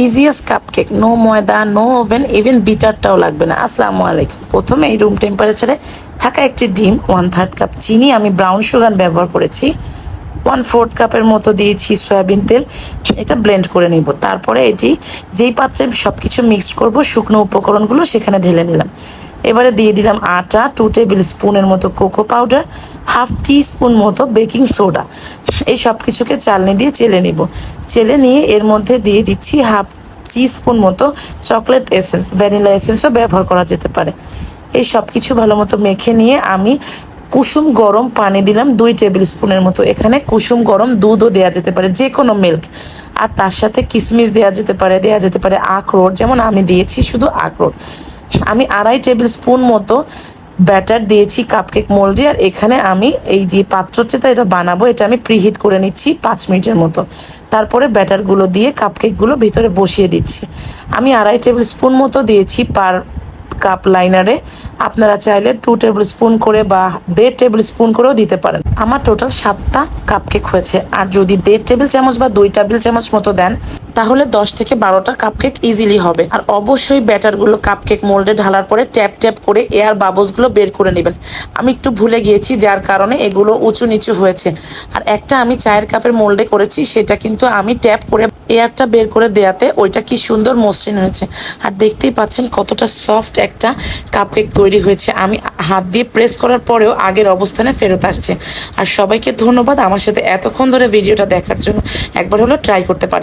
Easiest cupcake, no ময়দা, no oven, even বিটারটাও লাগবে না। আসসালামু আলাইকুম। প্রথমে এই রুম টেম্পারেচারে থাকা একটি ডিম, 1/3 কাপ চিনি, আমি ব্রাউন সুগার ব্যবহার করেছি, 1/4 কাপের মতো দিয়েছি সয়াবিন তেল, এটা ব্লেন্ড করে নিব। তারপরে এটি যেই পাত্রে সব কিছু মিক্সড করব, শুকনো উপকরণগুলো সেখানে ঢেলে নিলাম। এবারে দিয়ে দিলাম আটা, 2 টেবিল স্পুনের মতো কোকো পাউডার, 1/2 টিস্পুন মতো বেকিং সোডা। এই সব কিছুকে চালনি দিয়ে চেলে নিব। চেলে নিয়ে এর মধ্যে দিয়ে দিচ্ছি 1/2 টিস্পুন মতো চকলেট এসেন্স, ভ্যানিলা এসেন্সও ব্যবহার করা যেতে পারে। এই সব কিছু ভালো মতো মেখে নিয়ে আমি কুসুম গরম পানি দিলাম 2 টেবিল স্পুনের মতো। এখানে কুসুম গরম দুধও দেওয়া যেতে পারে, যে কোনো মিল্ক। আর তার সাথে কিশমিশ দেওয়া যেতে পারে আখরোট, যেমন আমি দিয়েছি শুধু আখরোট। আমি 2.5 টেবিল স্পুন মতো ব্যাটার দিয়েছি কাপকেক মোল্ডে। আর এখানে আমি এই যে পাত্রটিতে এটা বানাবো, এটা আমি প্রিহিট করে নিচ্ছি 5 মিনিটের মতো। তারপরে ব্যাটারগুলো দিয়ে কাপকেকগুলো ভিতরে বসিয়ে দিচ্ছি। আমি 2.5 টেবিল স্পুন মতো দিয়েছি পার কাপ লাইনারে। আপনারা চাইলে 2 টেবিল স্পুন করে বা 1.5 টেবিল স্পুন করেও দিতে পারেন। আমার টোটাল 7টা কাপকেক হয়েছে। আর যদি 1.5 টেবিল চামচ বা 2 টেবিল চামচ মতো দেন, তাহলে 10 থেকে 12টা কাপকেক ইজিলি হবে। আর অবশ্যই ব্যাটারগুলো কাপকেক মোল্ডে ঢালার পরে ট্যাপ ট্যাপ করে এয়ার বাবলসগুলো বের করে নেবেন। আমি একটু ভুলে গিয়েছি, যার কারণে এগুলো উঁচু নিচু হয়েছে। আর একটা আমি চায়ের কাপের মোল্ডে করেছি, সেটা কিন্তু আমি ট্যাপ করে এয়ারটা বের করে দেওয়াতে ওইটা কি সুন্দর মসৃণ হয়েছে। আর দেখতেই পাচ্ছেন কতটা সফট একটা কাপকেক তৈরি হয়েছে। আমি হাত দিয়ে প্রেস করার পরেও আগের অবস্থানে ফেরত আসছে। আর সবাইকে ধন্যবাদ আমার সাথে এতক্ষণ ধরে ভিডিওটা দেখার জন্য। একবার হলো ট্রাই করতে পারেন।